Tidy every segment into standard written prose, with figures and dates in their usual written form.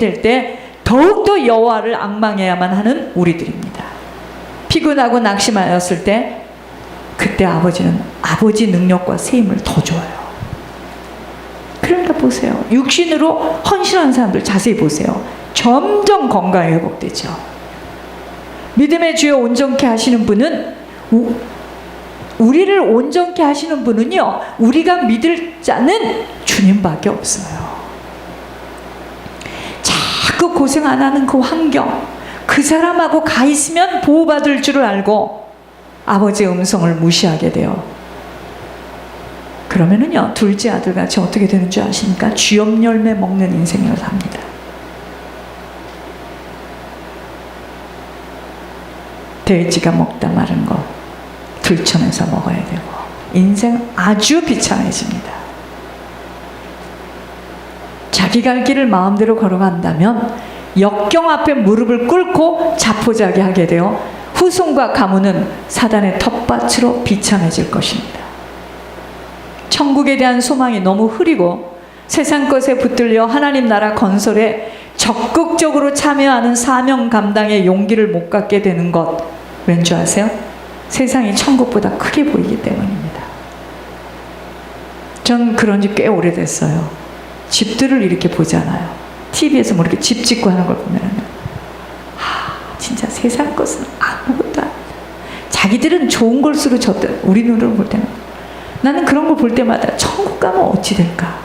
될 때 더욱더 여호와를 앙망해야만 하는 우리들입니다. 피곤하고 낙심하였을 때 그때 아버지는 아버지 능력과 세임을 더 줘요. 그러니까 보세요. 육신으로 헌신하는 사람들 자세히 보세요. 점점 건강이 회복되죠. 믿음의 주여 온전케 하시는 분은 우리를 온전케 하시는 분은요, 우리가 믿을 자는 주님밖에 없어요. 자꾸 고생 안 하는 그 환경, 그 사람하고 가 있으면 보호받을 줄을 알고 아버지의 음성을 무시하게 돼요. 그러면은요, 둘째 아들같이 어떻게 되는 줄 아십니까? 쥐염 열매 먹는 인생을 삽니다. 돼지가 먹다 마른 거 들춰내서 먹어야 되고 인생 아주 비참해집니다. 자기 갈 길을 마음대로 걸어간다면 역경 앞에 무릎을 꿇고 자포자기하게 되어 후손과 가문은 사단의 텃밭으로 비참해질 것입니다. 천국에 대한 소망이 너무 흐리고 세상 것에 붙들려 하나님 나라 건설에 적극적으로 참여하는 사명 감당의 용기를 못 갖게 되는 것, 왠지 아세요? 세상이 천국보다 크게 보이기 때문입니다. 전 그런 지 꽤 오래됐어요. 집들을 이렇게 보잖아요. TV에서 뭐 이렇게 집 짓고 하는 걸 보면 진짜 세상 것은 아무것도 아니다. 자기들은 좋은 걸수록 졌대. 우리 눈으로 볼 때는 나는 그런 걸 볼 때마다 천국 가면 어찌 될까?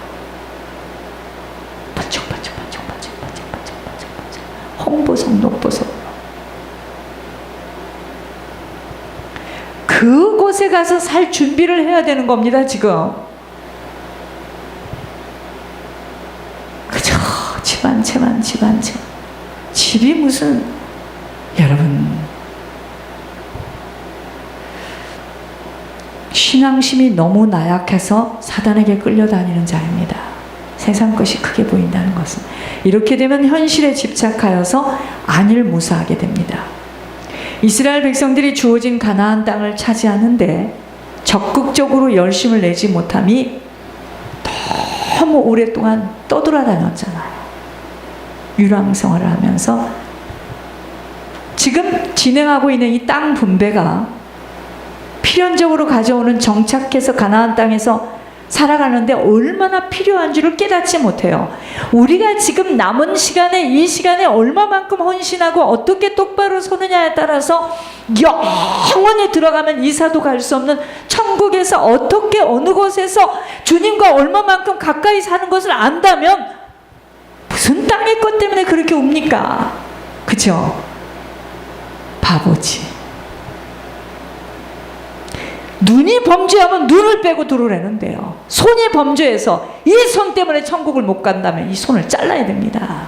반짝반짝 홍보석 녹보석. 그곳에 가서 살 준비를 해야 되는 겁니다. 지금 그저 집안 집이 무슨, 여러분 신앙심이 너무 나약해서 사단에게 끌려다니는 자입니다. 세상 것이 크게 보인다는 것은 이렇게 되면 현실에 집착하여서 안일 무사하게 됩니다. 이스라엘 백성들이 주어진 가나안 땅을 차지하는데 적극적으로 열심을 내지 못함이 너무 오랫동안 떠돌아다녔잖아요. 유랑생활을 하면서 지금 진행하고 있는 이 땅 분배가 필연적으로 가져오는 정착해서 가나안 땅에서 살아가는데 얼마나 필요한 줄을 깨닫지 못해요. 우리가 지금 남은 시간에, 이 시간에 얼마만큼 헌신하고 어떻게 똑바로 서느냐에 따라서 영원히 들어가면 이사도 갈 수 없는 천국에서 어떻게 어느 곳에서 주님과 얼마만큼 가까이 사는 것을 안다면 무슨 땅의 것 때문에 그렇게 웁니까? 그죠? 바보지. 눈이 범죄하면 눈을 빼고 들어오라는데요. 손이 범죄해서 이 손 때문에 천국을 못 간다면 이 손을 잘라야 됩니다.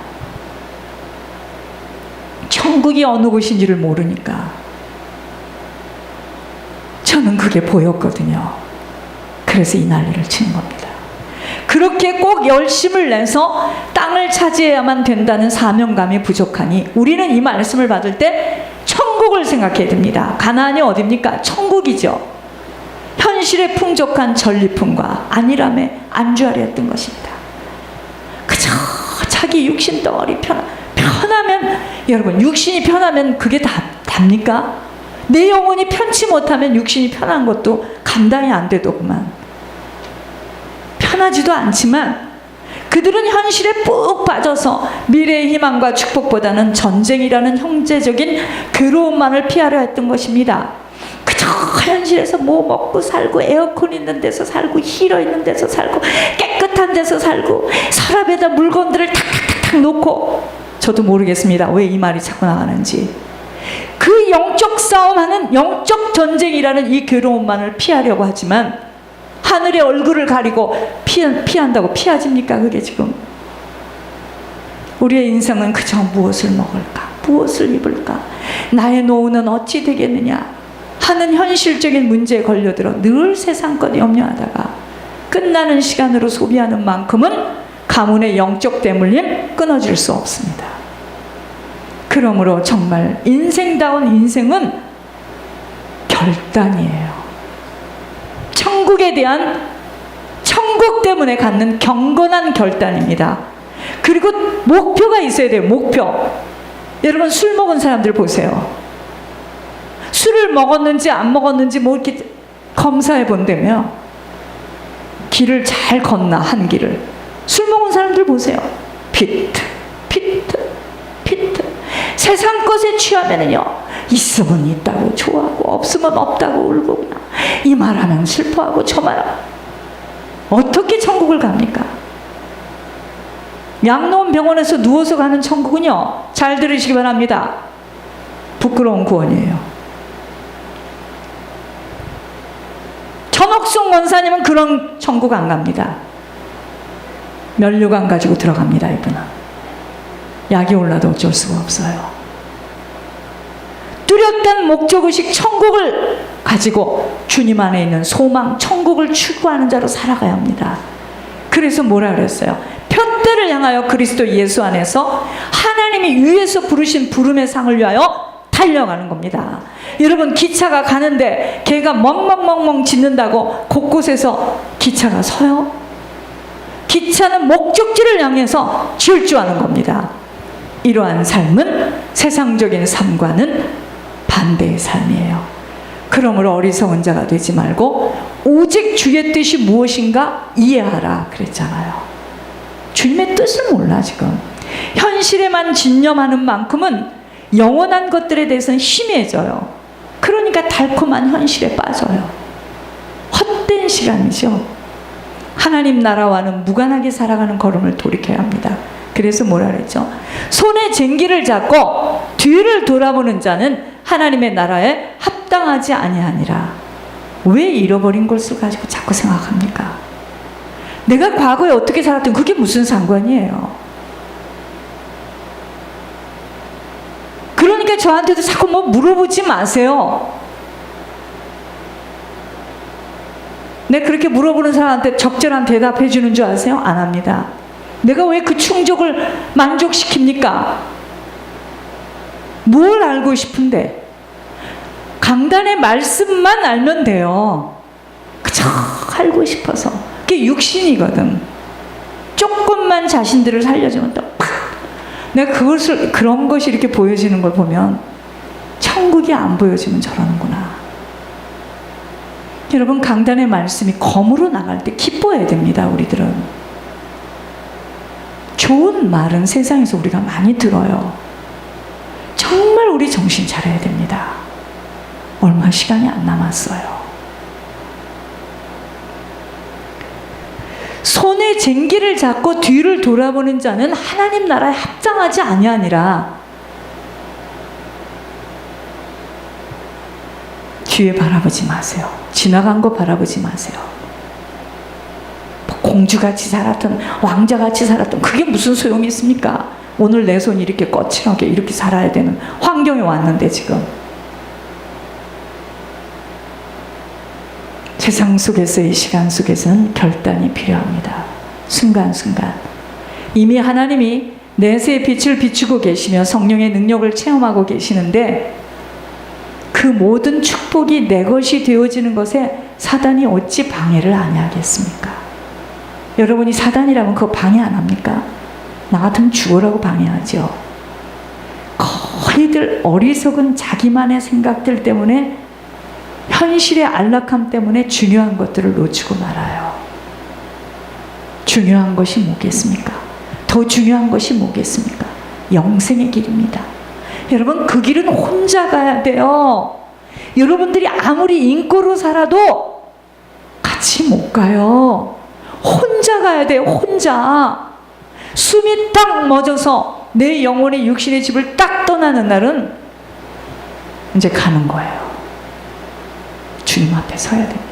천국이 어느 곳인지를 모르니까. 저는 그게 보였거든요. 그래서 이 난리를 치는 겁니다. 그렇게 꼭 열심을 내서 땅을 차지해야만 된다는 사명감이 부족하니 우리는 이 말씀을 받을 때 천국을 생각해야 됩니다. 가나안이 어디입니까? 천국이죠. 현실에 풍족한 전리품과 안일함에 안주하려 했던 것입니다. 그저 자기 육신 덩어리 편하면, 여러분 육신이 편하면 그게 답니까? 내 영혼이 편치 못하면 육신이 편한 것도 감당이 안 되더구만. 편하지도 않지만 그들은 현실에 푹 빠져서 미래의 희망과 축복보다는 전쟁이라는 형제적인 괴로움만을 피하려 했던 것입니다. 그저 현실에서 뭐 먹고 살고 에어컨 있는 데서 살고 히터 있는 데서 살고 깨끗한 데서 살고 서랍에다 물건들을 탁탁탁 놓고, 저도 모르겠습니다. 왜 이 말이 자꾸 나가는지. 그 영적 싸움하는 영적 전쟁이라는 이 괴로움만을 피하려고 하지만 하늘의 얼굴을 가리고 피한다고 피하집니까? 그게 지금 우리의 인생은 그저 무엇을 먹을까, 무엇을 입을까, 나의 노후는 어찌 되겠느냐 하는 현실적인 문제에 걸려들어 늘 세상 것 염려하다가 끝나는 시간으로 소비하는 만큼은 가문의 영적 대물림 끊어질 수 없습니다. 그러므로 정말 인생다운 인생은 결단이에요. 천국에 대한, 천국 때문에 갖는 경건한 결단입니다. 그리고 목표가 있어야 돼요. 목표. 여러분 술 먹은 사람들 보세요. 술을 먹었는지 안 먹었는지 뭐 이렇게 검사해 본다며 길을 잘 걷나 한 길을. 술 먹은 사람들 보세요. 피트 세상 것에 취하면은요 있으면 있다고 좋아하고 없으면 없다고 울고 그냥 이 말하면 슬퍼하고 저 말하면 어떻게 천국을 갑니까? 양로원 병원에서 누워서 가는 천국은요, 잘 들으시기 바랍니다, 부끄러운 구원이에요. 천옥순 권사님은 그런 천국 안 갑니다. 면류관 가지고 들어갑니다. 이분은 약이 올라도 어쩔 수가 없어요. 뚜렷한 목적의식, 천국을 가지고 주님 안에 있는 소망, 천국을 추구하는 자로 살아가야 합니다. 그래서 뭐라 그랬어요? 표대를 향하여 그리스도 예수 안에서 하나님이 위에서 부르신 부름의 상을 위하여 달려가는 겁니다. 여러분 기차가 가는데 걔가 멍멍멍멍 짖는다고 곳곳에서 기차가 서요? 기차는 목적지를 향해서 질주하는 겁니다. 이러한 삶은 세상적인 삶과는 반대의 삶이에요. 그러므로 어리석은 자가 되지 말고 오직 주의 뜻이 무엇인가 이해하라 그랬잖아요. 주님의 뜻을 몰라 지금. 현실에만 진념하는 만큼은 영원한 것들에 대해서는 희미해져요. 그러니까 달콤한 현실에 빠져요. 헛된 시간이죠. 하나님 나라와는 무관하게 살아가는 걸음을 돌이켜야 합니다. 그래서 뭐라 그랬죠? 손에 쟁기를 잡고 뒤를 돌아보는 자는 하나님의 나라에 합당하지 아니하니라. 왜 잃어버린 것을 가지고 자꾸 생각합니까? 내가 과거에 어떻게 살았든 그게 무슨 상관이에요. 그러니까 저한테도 자꾸 뭐 물어보지 마세요. 내가 그렇게 물어보는 사람한테 적절한 대답해 주는 줄 아세요? 안 합니다. 내가 왜 그 충족을 만족시킵니까? 뭘 알고 싶은데? 강단의 말씀만 알면 돼요. 그저 알고 싶어서. 그게 육신이거든. 조금만 자신들을 살려주면 또 팍! 내가 그런 것이 이렇게 보여지는 걸 보면 천국이 안 보여지면 저러는구나. 여러분 강단의 말씀이 검으로 나갈 때 기뻐해야 됩니다. 우리들은. 좋은 말은 세상에서 우리가 많이 들어요. 정말 우리 정신 차려야 됩니다. 얼마 시간이 안 남았어요. 손에 쟁기를 잡고 뒤를 돌아보는 자는 하나님 나라에 합당하지 아니하니라. 뒤에 바라보지 마세요. 지나간 거 바라보지 마세요. 공주같이 살았던, 왕자같이 살았던, 그게 무슨 소용이 있습니까? 오늘 내 손이 이렇게 거칠하게 이렇게 살아야 되는 환경에 왔는데 지금. 세상 속에서의 시간 속에서는 결단이 필요합니다. 순간순간. 이미 하나님이 내세의 빛을 비추고 계시며 성령의 능력을 체험하고 계시는데 그 모든 축복이 내 것이 되어지는 것에 사단이 어찌 방해를 안 하겠습니까? 여러분이 사단이라면 그거 방해 안 합니까? 나 같으면 죽으라고 방해하죠. 거의들 어리석은 자기만의 생각들 때문에, 현실의 안락함 때문에 중요한 것들을 놓치고 말아요. 중요한 것이 뭐겠습니까? 더 중요한 것이 뭐겠습니까? 영생의 길입니다. 여러분 그 길은 혼자 가야 돼요. 여러분들이 아무리 인꼬로 살아도 같이 못 가요. 혼자 가야 돼요. 혼자. 숨이 딱 멎어서 내 영혼의 육신의 집을 딱 떠나는 날은 이제 가는 거예요. 주님 앞에 서야 됩니다.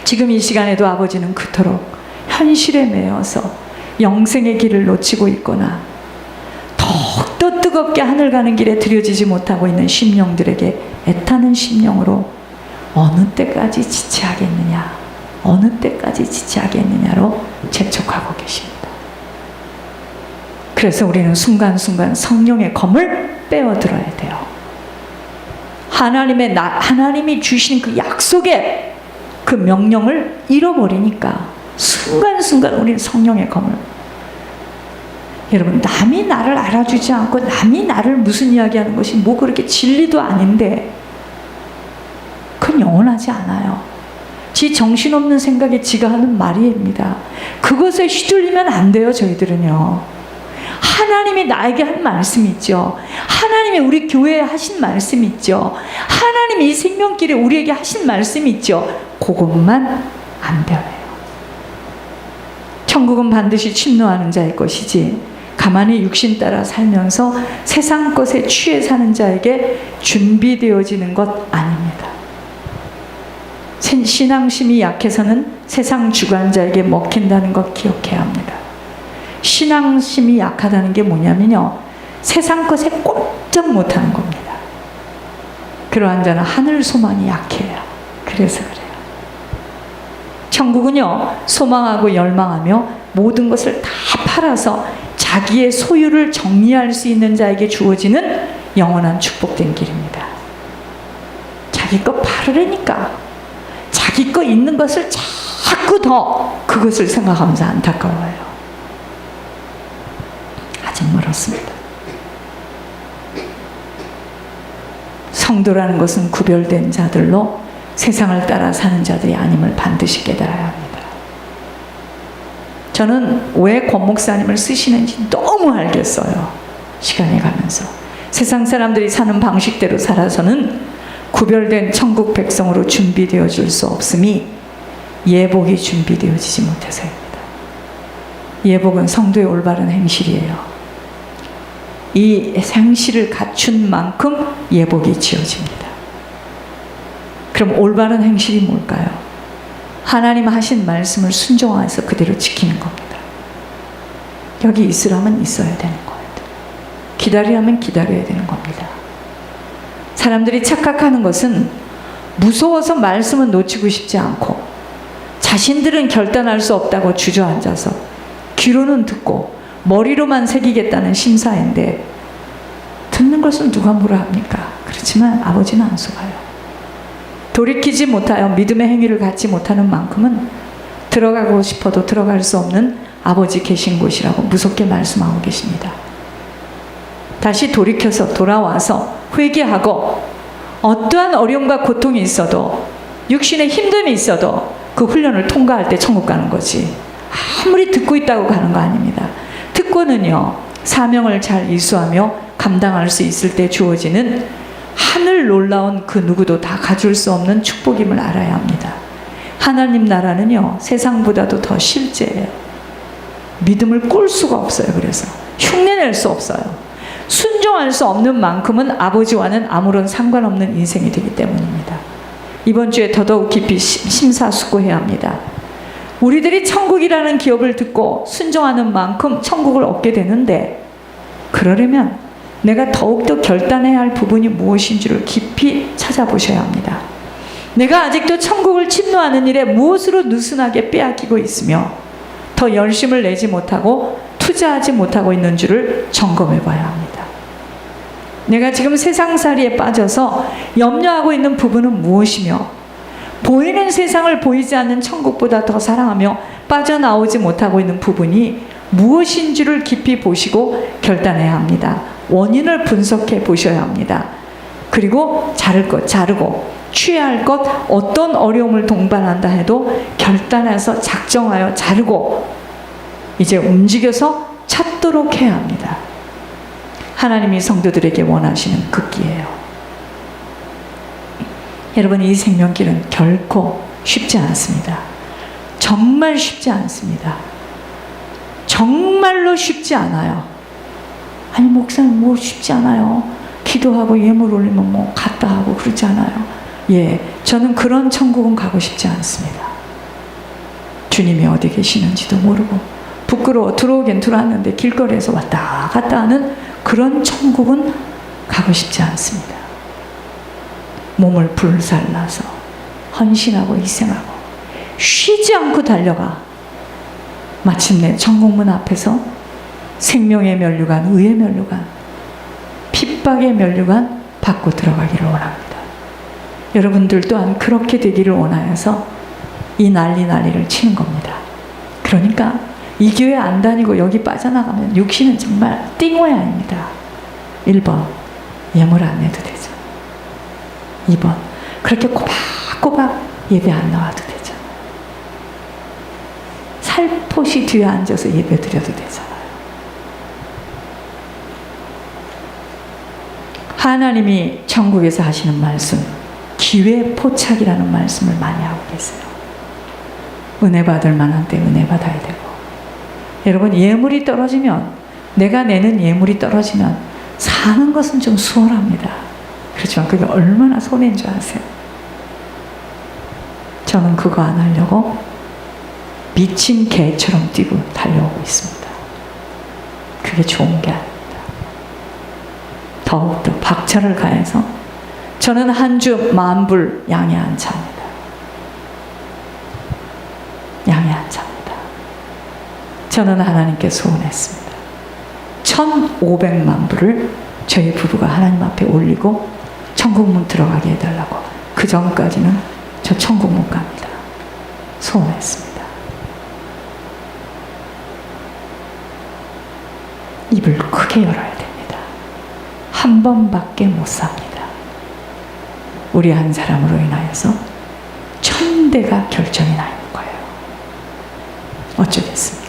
지금 이 시간에도 아버지는 그토록 현실에 매여서 영생의 길을 놓치고 있거나 더욱더 뜨겁게 하늘 가는 길에 들여지지 못하고 있는 심령들에게 애타는 심령으로 어느 때까지 지체하겠느냐, 어느 때까지 지체하겠느냐로 재촉하고 계십니다. 그래서 우리는 순간순간 성령의 검을 빼어들어야 돼요. 하나님이 주신 그 약속의 그 명령을 잃어버리니까 순간순간 우리는 성령의 검을, 여러분, 남이 나를 알아주지 않고 남이 나를 무슨 이야기하는 것이 뭐 그렇게 진리도 아닌데 그건 영원하지 않아요. 지 정신없는 생각에 지가 하는 말입니다. 그것에 휘둘리면 안 돼요. 저희들은요. 하나님이 나에게 한 말씀이 있죠. 하나님이 우리 교회에 하신 말씀이 있죠. 하나님이 이 생명길에 우리에게 하신 말씀이 있죠. 그것만 안 변해요. 천국은 반드시 침노하는 자의 것이지 가만히 육신 따라 살면서 세상 것에 취해 사는 자에게 준비되어지는 것 아닙니다. 신앙심이 약해서는 세상 주관자에게 먹힌다는 것 기억해야 합니다. 신앙심이 약하다는 게 뭐냐면요, 세상 것에 꼼짝 못하는 겁니다. 그러한 자는 하늘 소망이 약해요. 그래서 그래요. 천국은요, 소망하고 열망하며 모든 것을 다 팔아서 자기의 소유를 정리할 수 있는 자에게 주어지는 영원한 축복된 길입니다. 자기 거 팔으려니까 자기 거 있는 것을 자꾸 더 그것을 생각하면서 안타까워요. 아직 멀었습니다. 성도라는 것은 구별된 자들로 세상을 따라 사는 자들이 아님을 반드시 깨달아야 합니다. 저는 왜 권 목사님을 쓰시는지 너무 알겠어요. 시간이 가면서 세상 사람들이 사는 방식대로 살아서는 구별된 천국 백성으로 준비되어 줄 수 없음이 예복이 준비되어지지 못해서입니다. 예복은 성도의 올바른 행실이에요. 이 행실을 갖춘 만큼 예복이 지어집니다. 그럼 올바른 행실이 뭘까요? 하나님 하신 말씀을 순종해서 그대로 지키는 겁니다. 여기 있으라면 있어야 되는 거예요. 기다리라면 기다려야 되는 겁니다. 사람들이 착각하는 것은 무서워서 말씀은 놓치고 싶지 않고 자신들은 결단할 수 없다고 주저앉아서 귀로는 듣고 머리로만 새기겠다는 심사인데 듣는 것은 누가 뭐라 합니까? 그렇지만 아버지는 안 속아요. 돌이키지 못하여 믿음의 행위를 갖지 못하는 만큼은 들어가고 싶어도 들어갈 수 없는 아버지 계신 곳이라고 무섭게 말씀하고 계십니다. 다시 돌이켜서 돌아와서 회개하고 어떠한 어려움과 고통이 있어도 육신의 힘듦이 있어도 그 훈련을 통과할 때 천국 가는 거지, 아무리 듣고 있다고 가는 거 아닙니다. 듣고는요, 사명을 잘 이수하며 감당할 수 있을 때 주어지는 하늘 놀라운 그 누구도 다 가질 수 없는 축복임을 알아야 합니다. 하나님 나라는요, 세상보다도 더 실제예요. 믿음을 꿀 수가 없어요. 그래서 흉내낼 수 없어요. 순종할 수 없는 만큼은 아버지와는 아무런 상관없는 인생이 되기 때문입니다. 이번 주에 더더욱 깊이 심사숙고해야 합니다. 우리들이 천국이라는 기업을 듣고 순종하는 만큼 천국을 얻게 되는데, 그러려면 내가 더욱더 결단해야 할 부분이 무엇인지를 깊이 찾아보셔야 합니다. 내가 아직도 천국을 침노하는 일에 무엇으로 느슨하게 빼앗기고 있으며 더 열심을 내지 못하고 투자하지 못하고 있는 줄을 점검해 봐야 합니다. 내가 지금 세상살이에 빠져서 염려하고 있는 부분은 무엇이며 보이는 세상을 보이지 않는 천국보다 더 사랑하며 빠져나오지 못하고 있는 부분이 무엇인지를 깊이 보시고 결단해야 합니다. 원인을 분석해 보셔야 합니다. 그리고 자를 것 자르고 취해야 할 것, 어떤 어려움을 동반한다 해도 결단해서 작정하여 자르고 이제 움직여서 찾도록 해야 합니다. 하나님이 성도들에게 원하시는 그 길이에요. 여러분, 이 생명길은 결코 쉽지 않습니다. 정말 쉽지 않습니다. 정말로 쉽지 않아요. 아니, 목사님 뭐 쉽지 않아요. 기도하고 예물 올리면 뭐 갔다 하고 그러지 않아요. 예, 저는 그런 천국은 가고 싶지 않습니다. 주님이 어디 계시는지도 모르고 부끄러워 들어오긴 들어왔는데 길거리에서 왔다 갔다 하는 그런 천국은 가고 싶지 않습니다. 몸을 불살라서 헌신하고 희생하고 쉬지 않고 달려가 마침내 천국문 앞에서 생명의 면류관, 의의 면류관, 핍박의 면류관 받고 들어가기를 원합니다. 여러분들 또한 그렇게 되기를 원하여서 이 난리를 치는 겁니다. 그러니까 이 교회 안 다니고 여기 빠져나가면 육신은 정말 띵호야입니다. 1번 예물 안 내도 되죠. 2번 그렇게 꼬박꼬박 예배 안 나와도 되죠. 살포시 뒤에 앉아서 예배 드려도 되잖아요. 하나님이 천국에서 하시는 말씀, 기회 포착이라는 말씀을 많이 하고 계세요. 은혜 받을 만한 때 은혜 받아야 되고, 여러분 예물이 떨어지면, 내가 내는 예물이 떨어지면 사는 것은 좀 수월합니다. 그렇지만 그게 얼마나 손해인 줄 아세요? 저는 그거 안 하려고 미친 개처럼 뛰고 달려오고 있습니다. 그게 좋은 게 아닙니다. 더욱더 박차를 가해서 저는 한 주 10,000불 양에 안 찹니다. 양에 안 찹니다. 저는 하나님께 소원했습니다. 1,500만 불을 저희 부부가 하나님 앞에 올리고 천국문 들어가게 해달라고. 그 전까지는 저 천국 못 갑니다. 소원했습니다. 입을 크게 열어야 됩니다. 한 번밖에 못 삽니다. 우리 한 사람으로 인하여서 1000대가 결정이 나 있는 거예요. 어쩌겠습니까?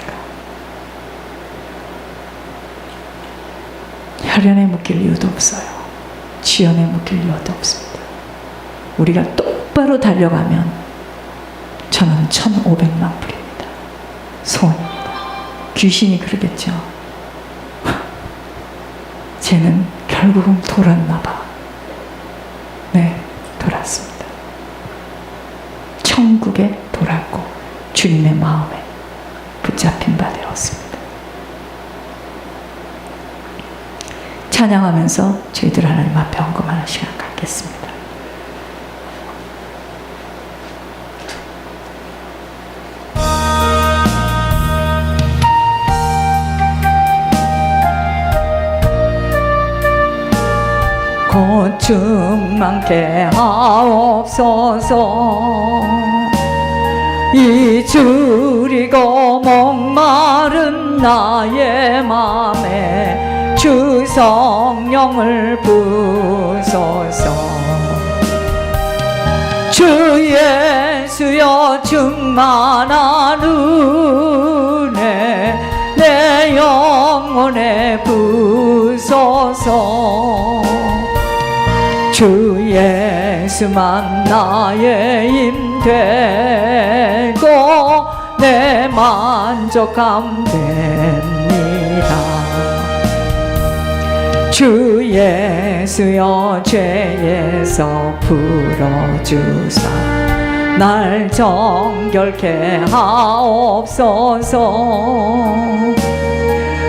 혈연에 묶일 이유도 없어요. 지연에 묶일 이유도 없습니다. 우리가 똑바로 달려가면 저는 1,500만 불입니다. 소원입니다. 귀신이 그러겠죠. 쟤는 결국은 돌았나 봐. 네, 돌았습니다. 천국에 돌았고 주님의 마음에 붙잡힌 바 되었습니다. 찬양하면서 저희들 하나님 앞에 헌금하는 시간 갖겠습니다. 고충 많게 하옵소서. 잊으리고 목마른 나의 맘에 주 성령을 부소서. 주 예수여 충만한 은혜 내 영혼에 부소서. 주 예수만 나의 힘 되고 내 만족함 됩니다. 주 예수여 죄에서 풀어주사 날 정결케 하옵소서.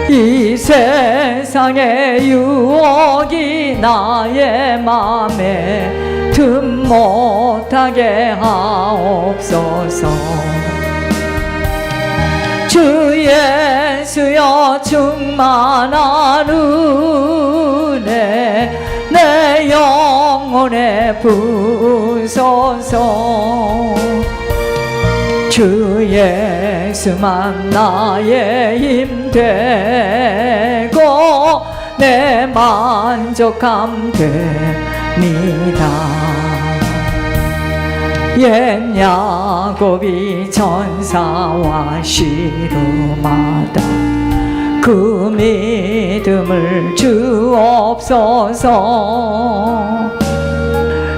이 세상의 유혹이 나의 맘에 틈 못하게 하옵소서. 주 예수여 충만한 은혜 내 영혼에 부소서. 주 예수만 나의 힘 되고 내 만족함 됩니다. 옛 야곱이 전사와 씨름하다 그 믿음을 주옵소서.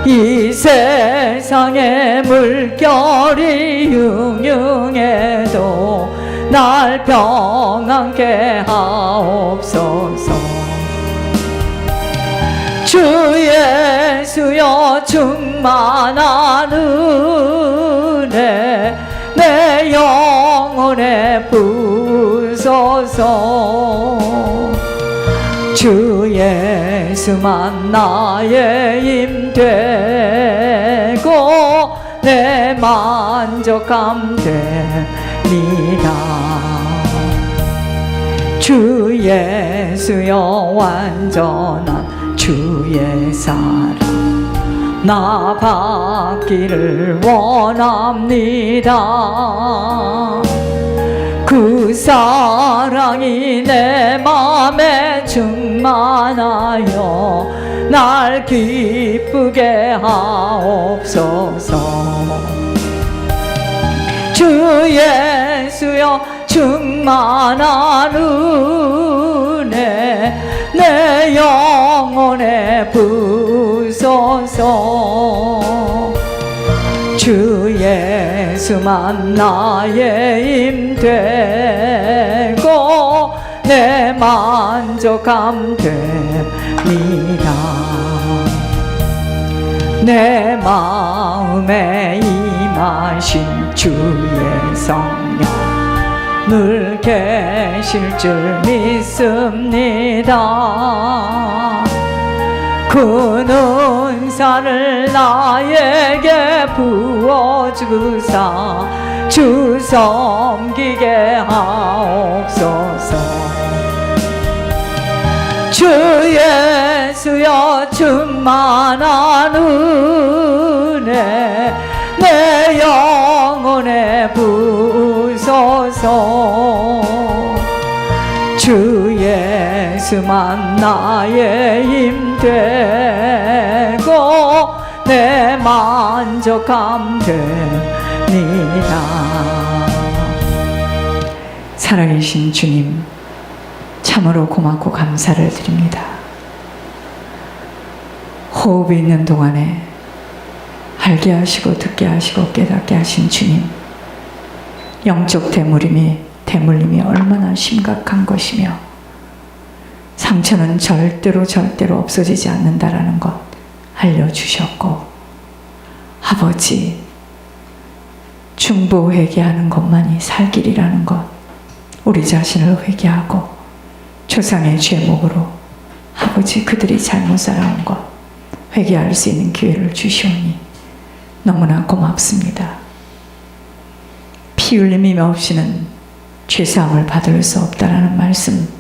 이 세상의 물결이 흉흉해도 날 평안케 하옵소서. 주 예수여 충만한 은혜 내 영혼에 부소서. 주 예수만 나의 힘 되고 내 만족함 됩니다. 주 예수여 완전한 주의 사랑 나 받기를 원합니다. 그 사랑이 내 맘에 충만하여 날 기쁘게 하옵소서. 주 예수여 충만한 은혜 내 영혼에 부소서. 주 예수만 나의 힘 되고 내 만족함 됩니다. 내 마음에 임하신 주의 성령 늘 계실 줄 믿습니다. 그 은사를 나에게 부어주사 주 섬기게 하옵소서. 주 예수여 충만한 은혜 내 영혼에 부소서. 주 예수만 나의 힘 되고 내 만족함 됩니다. 살아계신 주님 참으로 고맙고 감사를 드립니다. 호흡이 있는 동안에 알게 하시고 듣게 하시고 깨닫게 하신 주님, 영적 대물림이 얼마나 심각한 것이며 상처는 절대로 없어지지 않는다라는 것 알려주셨고, 아버지 중보 회개하는 것만이 살 길이라는 것, 우리 자신을 회개하고 조상의 죄목으로 아버지 그들이 잘못 살아온 것 회개할 수 있는 기회를 주시오니 너무나 고맙습니다. 피 흘림이 없이는 죄사함을 받을 수 없다라는 말씀